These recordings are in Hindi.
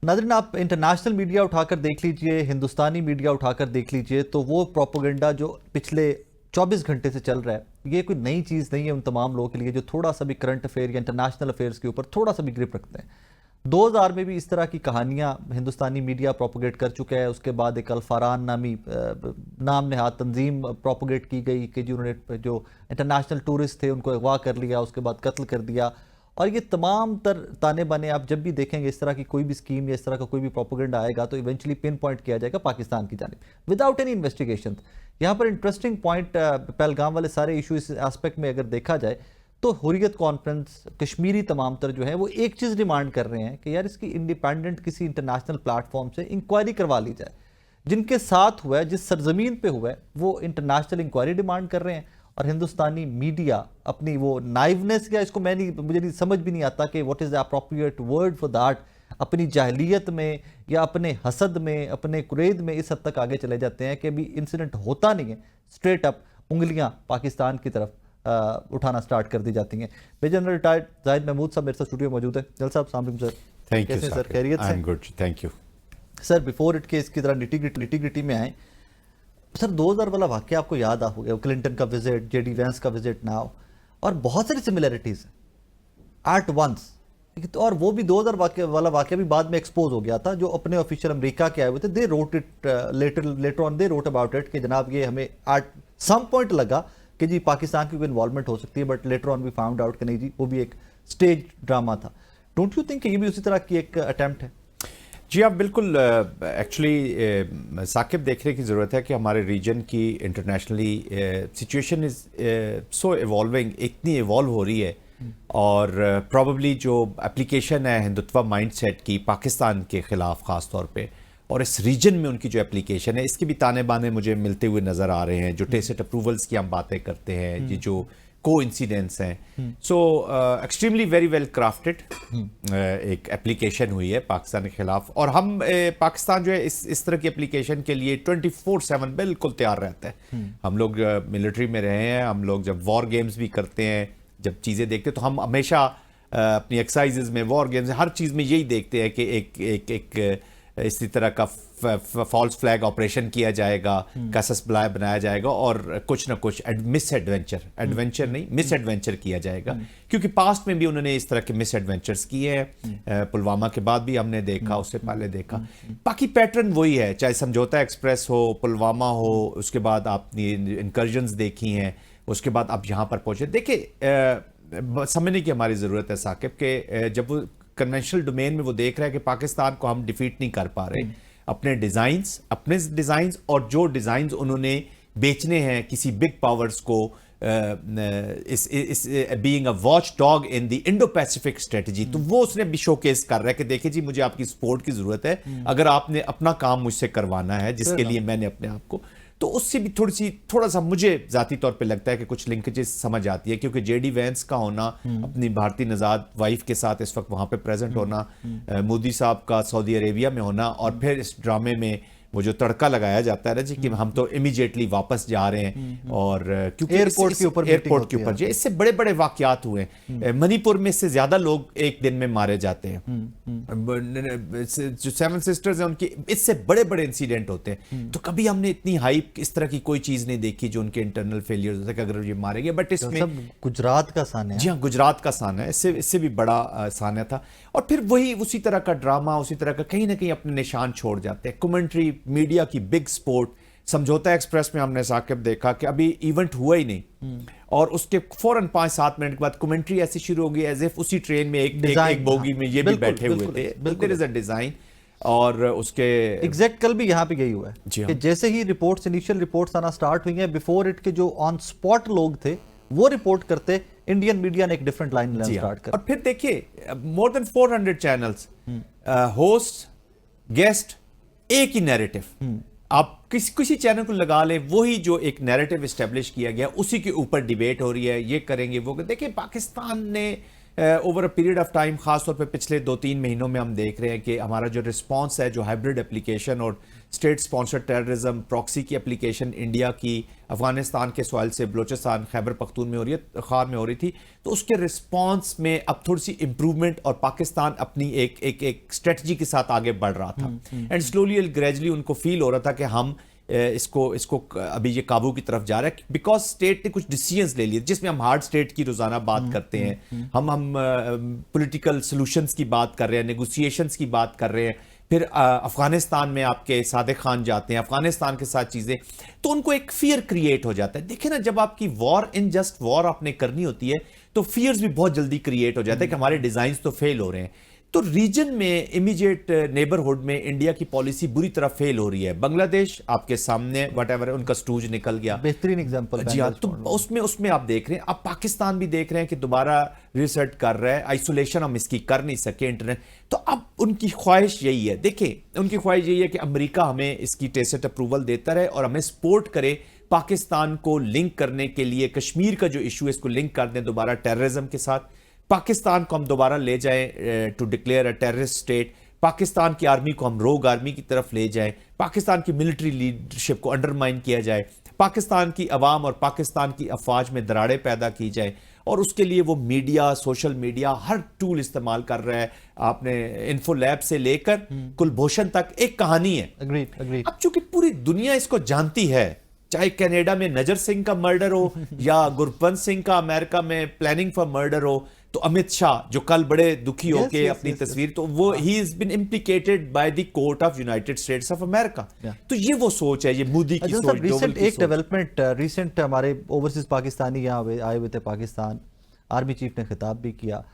नाज़रीन, आप इंटरनेशनल मीडिया उठाकर देख लीजिए, हिंदुस्तानी मीडिया उठाकर देख लीजिए, तो वो प्रोपोगंडा जो पिछले 24 घंटे से चल रहा है, ये कोई नई चीज़ नहीं है उन तमाम लोगों के लिए जो थोड़ा सा भी करंट अफेयर या इंटरनेशनल अफेयर्स के ऊपर थोड़ा सा भी ग्रिप रखते हैं। 2000 में भी इस तरह की कहानियां हिंदुस्तानी मीडिया प्रोपोगेट कर चुका है। उसके बाद एक अल्फारान नामी नाम नहाद तंजीम प्रोपोगेट की गई कि जिन्होंने जो इंटरनेशनल टूरिस्ट थे उनको अगवा कर लिया, उसके बाद कत्ल कर दिया। और ये तमाम तर ताने बाने आप जब भी देखेंगे इस तरह की कोई भी स्कीम या इस तरह का कोई भी प्रोपोगेंडा आएगा तो इवेंचुअली पिन पॉइंट किया जाएगा पाकिस्तान की जानिब विदाउट एनी इन्वेस्टिगेशन। यहाँ पर इंटरेस्टिंग पॉइंट पहलगाम वाले सारे इशू इस एस्पेक्ट में अगर देखा जाए तो हुर्रियत कॉन्फ्रेंस, कश्मीरी तमाम तर जो है वो एक चीज़ डिमांड कर रहे हैं कि यार इसकी इंडिपेंडेंट किसी इंटरनेशनल प्लेटफॉर्म से इंक्वायरी करवा ली जाए। जिनके साथ हुआ है, जिस सरजमीन पे हुआ है, वो इंटरनेशनल इंक्वायरी डिमांड कर रहे हैं। और हिंदुस्तानी मीडिया अपनी वो नाइवनेस, या इसको मुझे नहीं समझ भी नहीं आता कि what is the appropriate word for that, अपनी जाहलियत में या अपने हसद में, अपने कुरेद में इस हद तक आगे चले जाते हैं कि अभी इंसिडेंट होता नहीं है, स्ट्रेट अप उंगलियां पाकिस्तान की तरफ उठाना स्टार्ट कर दी जाती हैं। Major general retired Zahid Mahmood साहब मेरे साथ स्टूडियो मौजूद है। जल साहब सामने सर, थैंक यू सर, खैरियत से? Good, thank you sir. Before it के इसकी तरह निटी ग्रिटी में आए सर, 2000 वाला वाक्य आपको याद आ हो गया, क्लिंटन का विजिट, जेडी वैंस का विजिट नाउ, और बहुत सारी सिमिलरिटीज हैं एट वंस। और वो भी 2000 वाला वाक्य भी बाद में एक्सपोज हो गया था। जो अपने ऑफिशियल अमेरिका के आए हुए थे, they wrote it later on, they wrote about it कि जनाब ये हमें एट सम पॉइंट लगा कि जी पाकिस्तान की कोई इन्वॉल्वमेंट हो सकती है, but later on we found out कि नहीं जी, वो भी एक स्टेज ड्रामा था। डोंट यू थिंक ये भी उसी तरह की एक अटेम्प्ट है? जी, आप बिल्कुल एक्चुअली साकिब देखने की ज़रूरत है कि हमारे रीजन की internationally situation is so evolving, इतनी इवॉल्व हो रही है। और प्रॉबली जो एप्लीकेशन है हिंदुत्व माइंडसेट की पाकिस्तान के ख़िलाफ़ ख़ास तौर पे, और इस रीजन में उनकी जो एप्लीकेशन है, इसके भी ताने बाने मुझे मिलते हुए नज़र आ रहे हैं। जो टेसिट अप्रूवल्स की हम बातें करते हैं, ये जो को इंसिडेंट्स हैं, सो एक्सट्रीमली वेरी वेल क्राफ्टेड एक एप्लीकेशन हुई है पाकिस्तान के खिलाफ। और हम पाकिस्तान जो है इस तरह की एप्लीकेशन के लिए 24/7 बिल्कुल तैयार रहता है। हम लोग मिलिट्री में रहे हैं, हम लोग जब वॉर गेम्स भी करते हैं, जब चीज़ें देखते हैं तो हम हमेशा अपनी एक्सरसाइजेज में, वॉर गेम्स, हर चीज़ में यही देखते हैं कि एक इसी तरह का फॉल्स फ्लैग ऑपरेशन किया जाएगा, कैसस बनाया जाएगा और कुछ ना कुछ मिस एडवेंचर नहीं, मिस एडवेंचर किया जाएगा। क्योंकि पास्ट में भी उन्होंने इस तरह के मिस एडवेंचर्स किए हैं। पुलवामा के बाद भी हमने देखा, उससे पहले देखा। बाकी पैटर्न वही है, चाहे समझौता एक्सप्रेस हो, पुलवामा हो, उसके बाद आपने इनकर्जन्स देखी हैं, उसके बाद आप यहाँ पर पहुंचे। देखिए, समझने की हमारी ज़रूरत है साकिब के, जब वो कन्वेंशनल डोमेन में वो देख रहा है कि पाकिस्तान को हम डिफीट नहीं कर पा रहे, अपने डिज़ाइंस और जो डिज़ाइंस उन्होंने बेचने हैं किसी बिग पावर्स को, इस being a watch dog in the Indo Pacific strategy, तो वो उसने भी शोकेस कर रहा है कि देखिए जी, मुझे आपकी सपोर्ट की ज़रूरत है अगर आपने अपना काम मुझसे करवाना है, जिसके लिए मैंने अपने आप को। तो उससे भी थोड़ा सा मुझे ज़ाती तौर पे लगता है कि कुछ लिंकेजेस समझ आती है। क्योंकि जेडी वैंस का होना, अपनी भारतीय नजाद वाइफ के साथ इस वक्त वहाँ पे प्रेजेंट होना, मोदी साहब का सऊदी अरेबिया में होना, और फिर इस ड्रामे में वो जो तड़का लगाया जाता है ना जी कि हम तो इमीडिएटली वापस जा रहे हैं, और क्योंकि एयरपोर्ट के ऊपर जी इससे बड़े बड़े वाकयात हुए हैं। मणिपुर में इससे ज्यादा लोग एक दिन में मारे जाते हैं। जो 7 सिस्टर्स हैं उनकी इससे बड़े बड़े इंसिडेंट होते हैं। तो कभी हमने इतनी हाइप, इस तरह की कोई चीज नहीं देखी जो उनके इंटरनल फेलियर होते अगर ये मारे गए। बट इसमें गुजरात का सान्या, जी हाँ, गुजरात का सान्या, इससे भी बड़ा सान्या था। और फिर वही उसी तरह का ड्रामा, उसी तरह का कहीं ना कहीं अपने निशान छोड़ जाते हैं। कमेंट्री मीडिया की बिग स्पोर्ट, समझौता एक्सप्रेस में हमने साकिब देखा कि अभी इवेंट हुआ ही नहीं, और उसके फौरन 5-7 मिनट के बाद कमेंट्री ऐसी शुरू हो गई एज इफ उसी ट्रेन में एक बोगी में ये भी बैठे हुए थे। There is a design. और उसके एग्जैक्ट कल भी यहाँ पे गई हुआ है कि जैसे ही रिपोर्ट्स, इनिशियल रिपोर्ट्स आना स्टार्ट हुई हैं, बिफोर इट के जो ऑन स्पॉट लोग थे वो रिपोर्ट करते, इंडियन मीडिया ने एक डिफरेंट लाइन स्टार्ट कर। और फिर देखिए, more than 400 channels, host, guest, एक ही नैरेटिव। आप किसी चैनल को लगा ले, वही जो एक नैरेटिव एस्टेब्लिश किया गया, उसी के ऊपर डिबेट हो रही है, ये करेंगे वो। देखिए, पाकिस्तान ने over a period of time, खासतौर पे पिछले 2-3 महीनों में हम देख रहे हैं कि हमारा जो रिस्पांस है, जो हाइब्रिड एप्लीकेशन और स्टेट स्पॉन्सर्ड टेररिज्म प्रॉक्सी की एप्लीकेशन इंडिया की अफगानिस्तान के सवाल से बलोचिस्तान खैबर पख्तून में हो रही है, खार में हो रही थी, तो उसके रिस्पांस में अब थोड़ी सी इंप्रूवमेंट और पाकिस्तान अपनी एक स्ट्रेटजी के साथ आगे बढ़ रहा था एंड स्लोली एंड ग्रेजुअली उनको फील हो रहा था कि हम इसको अभी ये काबू की तरफ जा रहा है, बिकॉज स्टेट ने कुछ डिसीजंस ले लिए जिसमें हम हार्ड स्टेट की रोजाना बात करते हैं, हम पॉलिटिकल सॉल्यूशंस की बात कर रहे हैं, नेगोशिएशंस की बात कर रहे हैं, फिर अफगानिस्तान में आपके सादिक खान जाते हैं, अफगानिस्तान के साथ चीजें, तो उनको एक फियर क्रिएट हो जाता है। देखिए ना, जब आपकी वॉर इन जस्ट वॉर आपने करनी होती है तो फियर्स भी बहुत जल्दी क्रिएट हो जाते हैं कि हमारे डिजाइन तो फेल हो रहे हैं। तो रीजन में इमीडिएट नेबरहुड में इंडिया की पॉलिसी बुरी तरह फेल हो रही है। बांग्लादेश आपके सामने व्हाटएवर उनका स्टूज निकल गया, बेहतरीन एग्जांपल। जी हाँ, तो उसमें आप देख रहे हैं, अब पाकिस्तान भी देख रहे हैं कि दोबारा रिसर्ट कर रहा है, आइसोलेशन हम इसकी कर नहीं सके इंटरनेट, तो अब उनकी ख्वाहिश यही है, देखिए उनकी ख्वाहिश यही है कि अमेरिका हमें इसकी टेसिट अप्रूवल देता रहे और हमें सपोर्ट करे पाकिस्तान को लिंक करने के लिए, कश्मीर का जो इशू है इसको लिंक कर दें दोबारा टेररिज्म के साथ, पाकिस्तान को हम दोबारा ले जाएं to declare a terrorist state, Pakistan की आर्मी को हम रोग आर्मी की तरफ ले जाएं, पाकिस्तान की मिलिट्री लीडरशिप को अंडरमाइन किया जाए, पाकिस्तान की अवाम और पाकिस्तान की अफवाज में दरारें पैदा की जाए, और उसके लिए वो मीडिया, सोशल मीडिया हर टूल इस्तेमाल कर रहा है। आपने इन्फो लैब से लेकर कुलभूषण तक एक कहानी है। अब चूंकि पूरी दुनिया इसको जानती है, चाहे कनाडा में नजर सिंह का मर्डर हो या गुरपंत सिंह का अमेरिका में प्लानिंग फॉर मर्डर हो, तो अमित शाह जो कल बड़े दुखी होके अपनी तस्वीर, तो वो ही is been implicated by the court of United States of America. तो ये वो सोच है, ये मोदी की सोच। रिसेंट एक डेवलपमेंट, रिसेंट हमारे ओवरसीज पाकिस्तानी यहाँ आए हुए थे पाकिस्तान, आर्मी चीफ ने खिताब भी किया,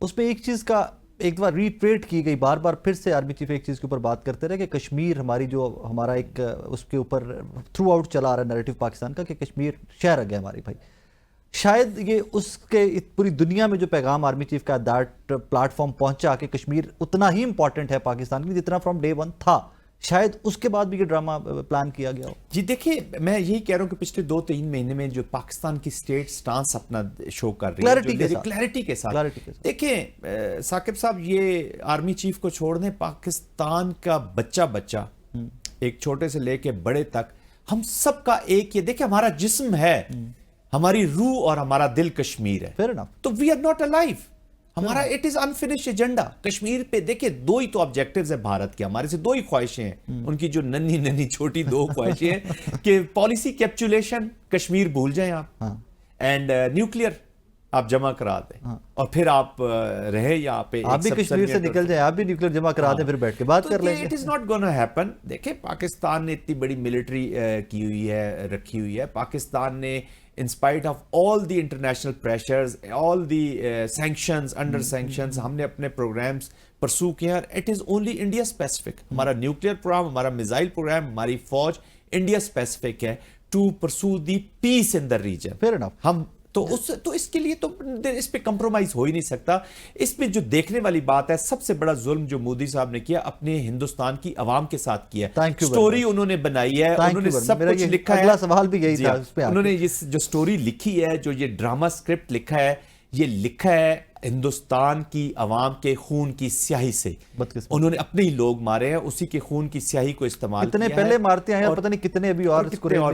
उसमें एक चीज का एक बार रीट्रेट की गई, बार बार फिर से आर्मी चीफ एक चीज के ऊपर बात करते रहे कि कश्मीर हमारी जो हमारा एक उसके ऊपर थ्रू आउट चला रहा है नैरेटिव पाकिस्तान का कि कश्मीर शहर है हमारी भाई। शायद ये उसके पूरी दुनिया में जो पैगाम आर्मी चीफ का दैट प्लेटफॉर्म पहुंचा कि कश्मीर उतना ही इंपॉर्टेंट है पाकिस्तान के लिए जितना फ्रॉम डे वन था, शायद उसके बाद भी ये ड्रामा प्लान किया गया हो। जी देखिए, मैं यही कह रहा हूं कि पिछले 2-3 महीने में जो पाकिस्तान की स्टेट स्टांस अपना शो कर रही है क्लैरिटी के साथ। देखिए साकिब साहब, ये आर्मी चीफ को छोड़ दें, पाकिस्तान का बच्चा एक छोटे से लेके बड़े तक हम सबका एक, ये देखिए हमारा जिस्म है, हमारी रूह और हमारा दिल कश्मीर है। Fair enough. तो वी आर नॉट अलाइव, हमारा it is unfinished agenda Kashmir पे। देखिए, दो ही तो ऑब्जेक्टिव्स है भारत के, हमारे से दो ही ख्वाहिशें हैं, उनकी जो नन्ही छोटी दो ख्वाहिशें हैं कि पॉलिसी कैप्चुलेशन, कश्मीर भूल जाएं आप, एंड न्यूक्लियर आप जमा करा दें, और फिर आप रहे यहाँ पे, आप भी कश्मीर से निकल जाए, आप भी न्यूक्लियर जमा करा दें, फिर बैठ के बात कर लेंगे। It is not gonna happen. देखिए, पाकिस्तान ने इतनी बड़ी मिलिट्री की हुई है, रखी हुई है। पाकिस्तान ने in spite of all the international pressures, all the sanctions, under sanctions, हमने अपने प्रोग्राम्स परसू किए हैं। It is only India specific, हमारा न्यूक्लियर प्रोग्राम, हमारा मिसाइल प्रोग्राम, हमारी फौज इंडिया स्पेसिफिक है to pursue the peace in the region. Fair enough. हम तो इसके लिए तो इस पे कंप्रोमाइज हो ही नहीं सकता। इसमें जो देखने वाली बात है, सबसे बड़ा जुल्म जो मोदी साहब ने किया अपने हिंदुस्तान की आवाम के साथ किया। स्टोरी उन्होंने बनाई है, उन्होंने सब कुछ लिखा है। अगला सवाल भी यही था, उन्होंने ये जो स्टोरी लिखी है, जो ये ड्रामा स्क्रिप्ट लिखा है, ये लिखा है हिंदुस्तान की आवाम के खून की स्याही से। उन्होंने अपने ही लोग मारे हैं, उसी के खून की स्याही को इस्तेमाल किया है। पहले मारते हैं, पता नहीं कितने अभी और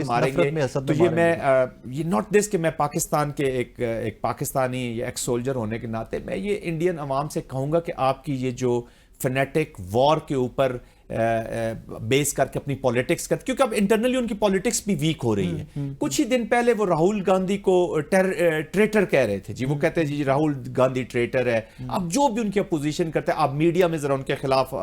मारेंगे। तो ये नॉट दिस कि मैं पाकिस्तान के एक पाकिस्तानी या एक सोल्जर होने के नाते मैं ये इंडियन अवाम से कहूंगा कि आपकी ये जो फेनेटिक वॉर के ऊपर बेस करके अपनी पॉलिटिक्स करते, क्योंकि अब इंटरनली उनकी पॉलिटिक्स भी वीक हो रही है। कुछ ही दिन पहले वो राहुल गांधी को ट्रेटर कह रहे थे जी, वो कहते हैं जी राहुल गांधी ट्रेटर है। अब जो भी उनकी अपोजिशन करते हैं, आप मीडिया में जरा उनके खिलाफ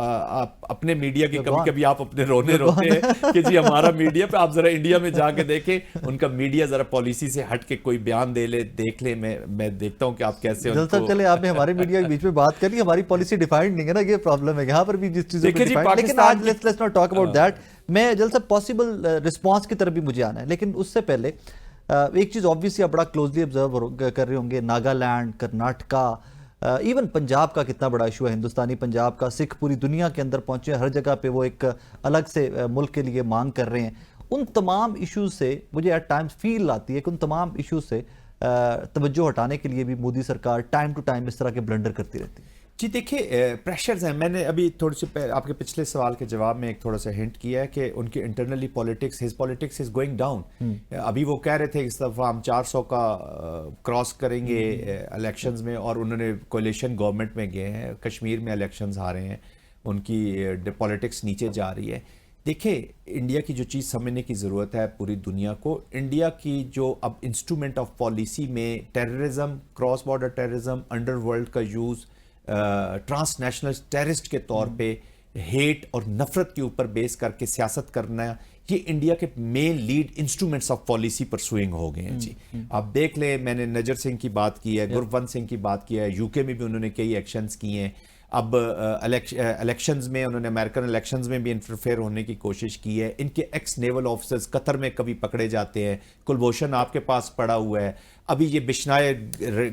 अपने मीडिया के कभी कभी आप अपने रोने रोते हैं कि जी हमारा मीडिया पे, आप जरा इंडिया में जाके देखें उनका मीडिया जरा पॉलिसी से हट के कोई बयान दे ले, देख ले। मैं देखता हूँ कि आप कैसे चले, आपने हमारे मीडिया के बीच में बात करी, हमारी पॉलिसी डिफाइंड नहीं है ना, ये प्रॉब्लम है यहाँ पर भी जिस चीज। आज let's not talk about that. मैं जल्द से पॉसिबल रिस्पांस की तरफ भी मुझे आना है, लेकिन उससे पहले एक चीज ऑब्वियसली आप बड़ा क्लोजली ऑब्जर्व कर रहे होंगे, नागालैंड, कर्नाटका, इवन पंजाब का कितना बड़ा इशू है, हिंदुस्तानी पंजाब का। सिख पूरी दुनिया के अंदर पहुंचे, हर जगह पे वो एक अलग से मुल्क के लिए मांग कर रहे हैं। उन तमाम इशूज से मुझे एट टाइम्स फील आती है कि उन तमाम इशूज से तवज्जो हटाने के लिए भी मोदी सरकार टाइम टू टाइम इस तरह के ब्लंडर करती रहती है? जी देखिए, प्रेशर्स हैं। मैंने अभी थोड़ी सी आपके पिछले सवाल के जवाब में एक थोड़ा सा हिंट किया है कि उनकी internally his politics is going down. अभी वो कह रहे थे इस दफ़ा हम 400 का क्रॉस करेंगे इलेक्शंस में, और उन्होंने कोalition गवर्नमेंट में गए हैं, कश्मीर में इलेक्शंस हारे हैं, उनकी पॉलिटिक्स नीचे जा रही है। देखिए, इंडिया की जो चीज़ समझने की ज़रूरत है पूरी दुनिया को, इंडिया की जो अब इंस्ट्रूमेंट ऑफ पॉलिसी में terrorism, cross border terrorism, underworld का यूज़, ट्रांसनेशनल टेररिस्ट के तौर पे हेट और नफरत के ऊपर बेस करके सियासत करना, ये इंडिया के main lead instruments of policy pursuing हो गए हैं जी। आप देख लें, मैंने नजर सिंह की बात की है, गुरवंत सिंह की बात की है, यूके में भी उन्होंने कई एक्शंस किए हैं। अब इलेक्शंस में उन्होंने अमेरिकन इलेक्शंस में भी इंटरफेयर होने की कोशिश की है। इनके एक्स नेवल ऑफिसर्स कतर में कभी पकड़े जाते हैं, कुलभूषण आपके पास पड़ा हुआ है, अभी ये बिश्नाई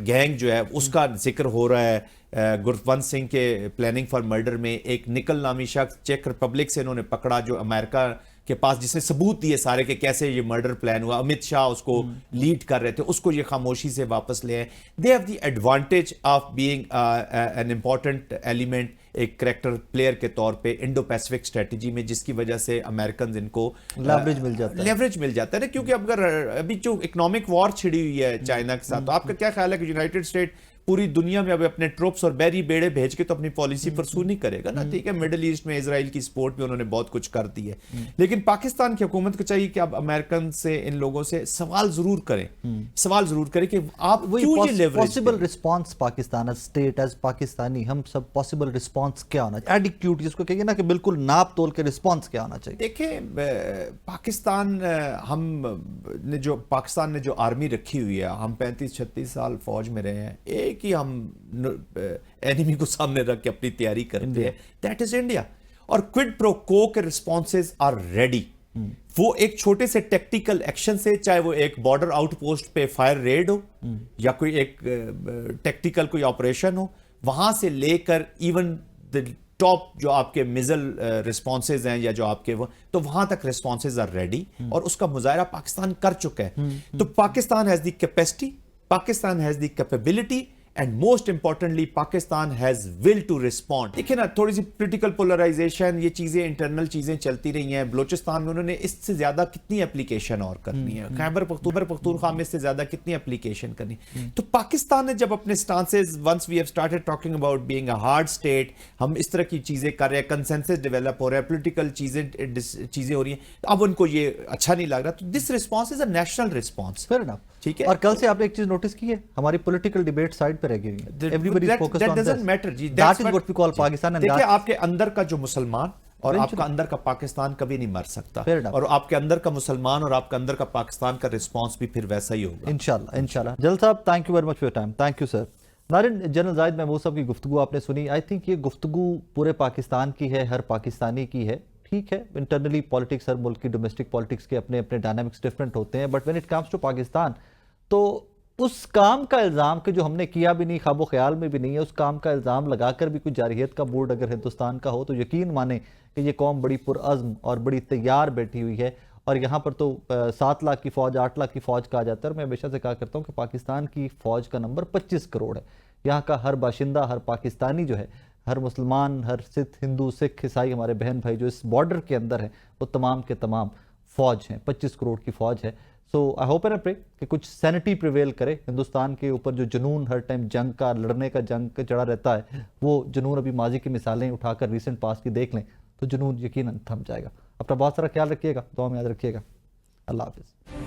गैंग जो है उसका जिक्र हो रहा है। गुरवंत सिंह के प्लानिंग फॉर मर्डर में एक निकल नामी शख्स चेक रिपब्लिक से इन्होंने पकड़ा, जो अमेरिका के पास, जिसने सबूत दिए सारे के कैसे ये मर्डर प्लान हुआ। अमित शाह उसको लीड कर रहे थे, उसको ये खामोशी से वापस ले आए। They have the advantage of being an important element, एक करेक्टर प्लेयर के तौर पे इंडो पैसिफिक स्ट्रेटजी में, जिसकी वजह से अमेरिकन इनको लेवरेज मिल जाता है ना। क्योंकि अगर अभी जो इकोनॉमिक वॉर छिड़ी हुई है चाइना के साथ, तो आपका क्या ख्याल है कि यूनाइटेड स्टेट पूरी दुनिया में अब अपने ट्रूप्स और बैरी बेड़े भेज के तो अपनी पॉलिसी परसू नहीं करेगा ना। ठीक है, मिडिल ईस्ट में इजराइल की सपोर्ट में उन्होंने बहुत कुछ कर दी है, लेकिन पाकिस्तान की हुकूमत को चाहिए कि अब अमेरिकन से, इन लोगों से सवाल जरूर करें कि आप क्यों ये leverage possible response Pakistan as state, as Pakistani हम सब पॉसिबल रिस्पांस क्या होना चाहिए? एडिक्यूट जिसको कहिए ना, कि बिल्कुल नाप तोल के रिस्पांस क्या होना चाहिए? देखिए, पाकिस्तान ने जो आर्मी रखी हुई है, हम 35-36 साल फौज में रहे हैं, एक ही हम एनिमी को सामने रख के अपनी तैयारी करते हैं, दैट इज इंडिया। और क्विड प्रो को के रिस्पॉन्सेज आर रेडी। वो एक छोटे से टेक्टिकल एक्शन से, चाहे वो एक बॉर्डर आउटपोस्ट पे फायर रेड हो या कोई एक टेक्टिकल कोई ऑपरेशन हो, वहां से लेकर इवन द टॉप जो आपके मिजल रिस्पॉन्सेज हैं या जो आपके वो, तो वहां तक रिस्पॉन्सेज आर रेडी, और उसका मुजाहरा पाकिस्तान कर चुका है। तो Pakistan has the capacity, Pakistan has the capability, and most importantly Pakistan has will to respond. देखिए ना, थोड़ी सी पोलिटिकल पोलराइजेशन, ये चीजें इंटरनल चीजें चलती रही हैं। बलोचिस्तान में उन्होंने इससे ज्यादा कितनी एप्लीकेशन और करनी है, खैबर पख्तूनख्वा में इससे ज्यादा कितनी एप्लीकेशन करनी। तो पाकिस्तान ने जब अपने stances, once we have started talking about being a hard state, हम इस तरह की चीजें कर रहे हैं, कंसेंसस डेवलप हो रहा है, पोलिटिकल चीजें हो रही हैं, अब उनको ये अच्छा नहीं लग रहा। तो this response is a national response. Fair enough, ठीक है। और कल से आपने एक चीज नोटिस की है, हमारी पॉलिटिकल डिबेट साइड पे रह गई है। Everybody is focused on this, matter जी, that is what we call Pakistan. And देखिए, आपके अंदर का जो मुसलमान और आपका अंदर का पाकिस्तान कभी नहीं मर सकता, और आपके अंदर का मुसलमान और आपका अंदर का पाकिस्तान का रिस्पांस भी फिर वैसा ही होगा, इंशाल्लाह। इंशाल्लाह। जल साहब, thank you very much for your time. Thank you sir. नारिन, जनरल जाहिद महमूद साहब की गुफ्तगू आपने सुनी। आई थिंक ये गुफ्तगू पूरे पाकिस्तान की है, हर पाकिस्तानी की है। ठीक है, इंटरनली पॉलिटिक्स हर मुल्क की, डोमेस्टिक पॉलिटिक्स के अपने अपने डायनामिक्स डिफरेंट होते हैं, but when it comes to Pakistan, तो उस काम का इल्ज़ाम कि जो हमने किया भी नहीं, ख्वाबो ख्याल में भी नहीं है, उस काम का इल्ज़ाम लगाकर भी कोई जारहियत का मूड अगर हिंदुस्तान का हो, तो यकीन माने कि ये कौम बड़ी पुरअज़्म और बड़ी तैयार बैठी हुई है। और यहाँ पर तो 7 लाख की फ़ौज, 8 लाख की फ़ौज कहा जाता है, और मैं हमेशा से कहा करता हूँ कि पाकिस्तान की फ़ौज का नंबर 25 करोड़ है। यहाँ का हर बाशिंदा, हर पाकिस्तानी जो है, हर मुसलमान, हर हिंदू, सिख, ईसाई, हमारे बहन भाई जो इस बॉर्डर के अंदर है, वो तमाम के तमाम फ़ौज हैं। 25 करोड़ की फ़ौज है। सो आई होप एंड प्रे कि कुछ सैनिटी प्रिवेल करे। हिंदुस्तान के ऊपर जो जुनून हर टाइम जंग का, लड़ने का, जंग का चढ़ा रहता है, वो जुनून अभी माजी की मिसालें उठाकर रिसेंट पास की देख लें तो जुनून यकीनन थम जाएगा। अपना बहुत सारा ख्याल रखिएगा, दुआ में याद रखिएगा। अल्लाह हाफिज़।